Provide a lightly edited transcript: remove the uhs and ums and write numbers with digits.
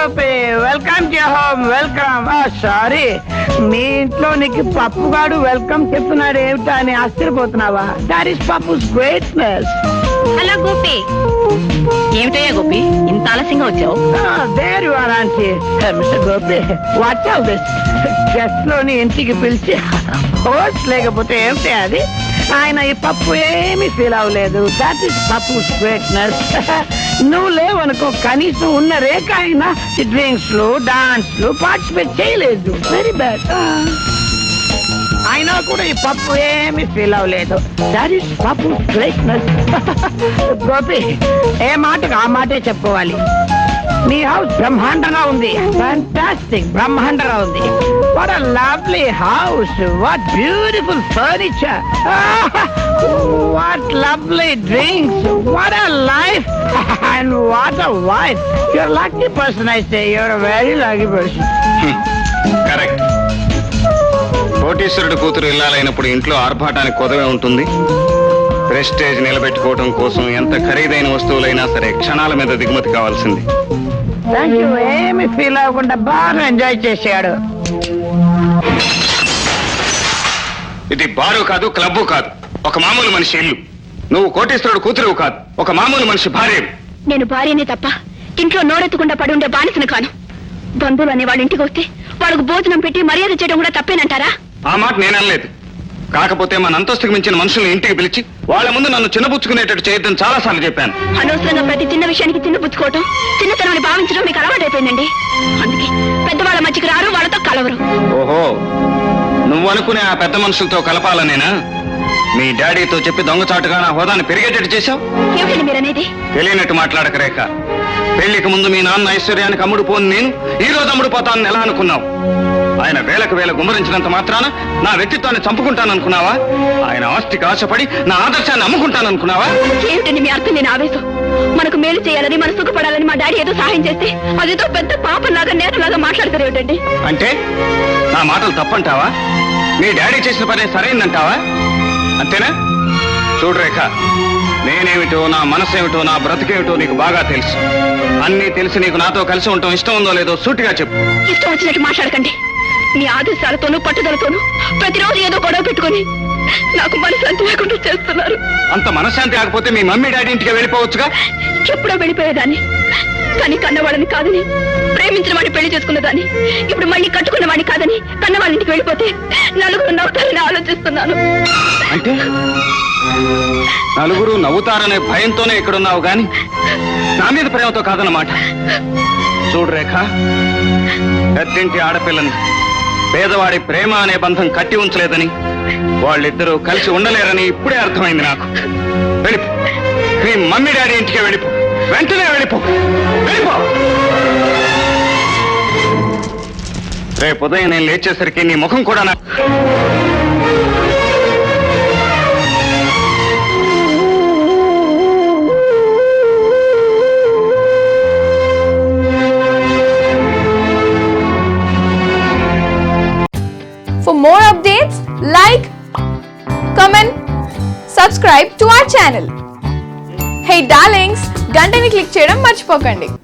Gopi, welcome to home. Welcome. Sorry, మీ ఇంట్లో నీకు పప్పుగాడు వెల్కమ్ చెప్తున్నాడు ఏమిటా అని ఆశ్చర్యపోతున్నావా? That is Pappu's greatness. Hello Gopi. ఏమిటయ్యా గోపి, ఇంత ఆలస్యంగా వచ్చావు? There you are aunty. Mister Gopi, what all this? Guest లోని ఇంటికి పిలిచి హోస్ట్ లేకపోతే ఏమిటి అది? ఆయన ఈ పప్పు ఏమీ ఫీల్ అవ్వలేదు. That is Pappu's greatness. నువ్వు లేవనుకో, కనీసం ఉన్న రేఖ అయినా డ్రింక్స్ లో డాన్స్ లో పార్టిసిపేట్ చేయలేదు. Very bad. అయినా కూడా ఈ పప్పు ఏమీ ఫీల్ అవ్వలేదు. That is Pappu's greatness. Gopi, ఏ మాటకు ఆ మాటే చెప్పుకోవాలి. మీ హౌస్ బ్రహ్మాండంగా ఉంది. ఫ్యాంటాస్టిక్, బ్రహ్మాండంగా ఉంది. What a lovely house. What beautiful furniture. What lovely drinks. What a life and what a wife. You're lucky person. I say you're very lucky person. Correct. కోటీశ్వరుడు కూతురు ఇల్లాలైనప్పుడు ఇంట్లో ఆర్భాటానికి కొదవే ఉంటుంది. ప్రెస్టేజ్ నిలబెట్టుకోవడం కోసం ఎంత ఖరీదైన వస్తువులైనా సరే క్షణాల మీద దిగుమతి కావాల్సింది. Thank you. ఏమి ఫీల్ అవ్వకుండా బాగా ఎంజాయ్ చేశాడు. ఇది బారు కాదు, క్లబ్బు కాదు, ఒక మామూలు మనిషి ఇల్లు. నువ్వు కోటీశ్వరుడు కూతురు కాదు, ఒక మామూలు మనిషి భార్య. నేను భార్యనే తప్ప ఇంట్లో నోరెత్తకుండా పడి ఉండే బానిసను కాను. బంధువులు అనే వాళ్ళ ఇంటికి వస్తే వాళ్ళకు భోజనం పెట్టి మర్యాద చేయడం కూడా తప్పేనంటారా? ఆ మాట నేననలేదు. కాకపోతే మన అంతస్తుకు మించిన మనుషుల్ని ఇంటికి పిలిచి వాళ్ళ ముందు నన్ను చిన్నపుచ్చుకునేటట్టు చేయొద్దని చాలా సార్లు చెప్పాను. అనవసరంగా ప్రతి చిన్న విషయానికి చిన్నపుచ్చుకోవటం, చిన్నతనాన్ని భావించడం మీకు అలవాటైపోయిందండి. అందుకే పెద్దవాళ్ళ మధ్యకి రారు, వాళ్ళతో కలవరు. ఓహో, నువ్వు అనుకునే ఆ పెద్ద మనుషులతో కలపాలనేనా? మీ డాడీతో చెప్పి దొంగచాటుగా నా హోదాన్ని పెరిగేటట్టు చేశావు. ఏమిటండి మీరనేది? తెలియనట్టు మాట్లాడక రేఖ. పెళ్లికి ముందు మీ నాన్న ఐశ్వర్యానికి అమ్ముడు పోను నేను ఈ రోజు అమ్ముడు పోతానని ఎలా అనుకున్నావు? ఆయన వేలకు వేల గుమ్మరించినంత మాత్రాన నా వ్యక్తిత్వాన్ని చంపుకుంటాననుకున్నావా? ఆయన ఆస్తికి ఆశపడి నా ఆదర్శాన్ని అమ్ముకుంటాననుకున్నావా? ఏమిటండి మీ అర్థం లేని ఆవేశం? మనకు మేలు చేయాలని, మన సుఖపడాలని మా డాడీ ఏదో సహాయం చేస్తే అదేదో పెద్ద పాపంలాగా నేతలాగా మాట్లాడతారు ఏమిటండి? అంటే నా మాటలు తప్పంటావా? మీ డాడీ చేసిన పనే సరైందంటావా? అంతేనా? చూడు రేఖ, నేనేమిటో, నా మనసేమిటో, నా బ్రతికేమిటో నీకు బాగా తెలుసు. అన్నీ తెలిసి నీకు నాతో కలిసి ఉండటం ఇష్టం ఉందో లేదో సూటిగా చెప్పు. ఇష్టం వచ్చినట్టు మాట్లాడకండి. మీ ఆదేశాలతోనూ పట్టుదలతోనూ ప్రతిరోజు ఏదో గొడవ పెట్టుకుని నాకు మనశ్శాంతి లేకుండా చేస్తున్నారు. అంత మనశ్శాంతి కాకపోతే మీ మమ్మీ డాడీ ఇంటికి వెళ్ళిపోవచ్చుగా. ఎప్పుడో వెళ్ళిపోయేదాన్ని. కానీ కన్నవాళ్ళని కాదని, ప్రేమించిన వాడిని పెళ్లి చేసుకున్నదాన్ని ఇప్పుడు మళ్ళీ కట్టుకున్న వాడిని కాదని కన్నవాళ్ళ ఇంటికి వెళ్ళిపోతే నలుగురు నవ్వుతారని ఆలోచిస్తున్నాను. అంటే నలుగురు నవ్వుతారనే భయంతోనే ఇక్కడున్నావు గాని నా మీద ప్రేమతో కాదన్నమాట. చూడు రేఖ, పెద్దింటి ఆడపిల్లని పేదవాడి ప్రేమ అనే బంధం కట్టి ఉంచలేదని, వాళ్ళిద్దరూ కలిసి ఉండలేరని ఇప్పుడే అర్థమైంది నాకు. వెళ్ళిపో, మీ మమ్మీ డాడీ ఇంటికి వెళ్ళిపో. వెంటనే వెళ్ళిపో, వెళ్ళిపో. రేపు ఉదయం నేను లేచేసరికి నీ ముఖం కూడా నా For more updates, like, comment, subscribe to our channel. Hey darlings, గంటని click చేయడం మర్చిపోకండి.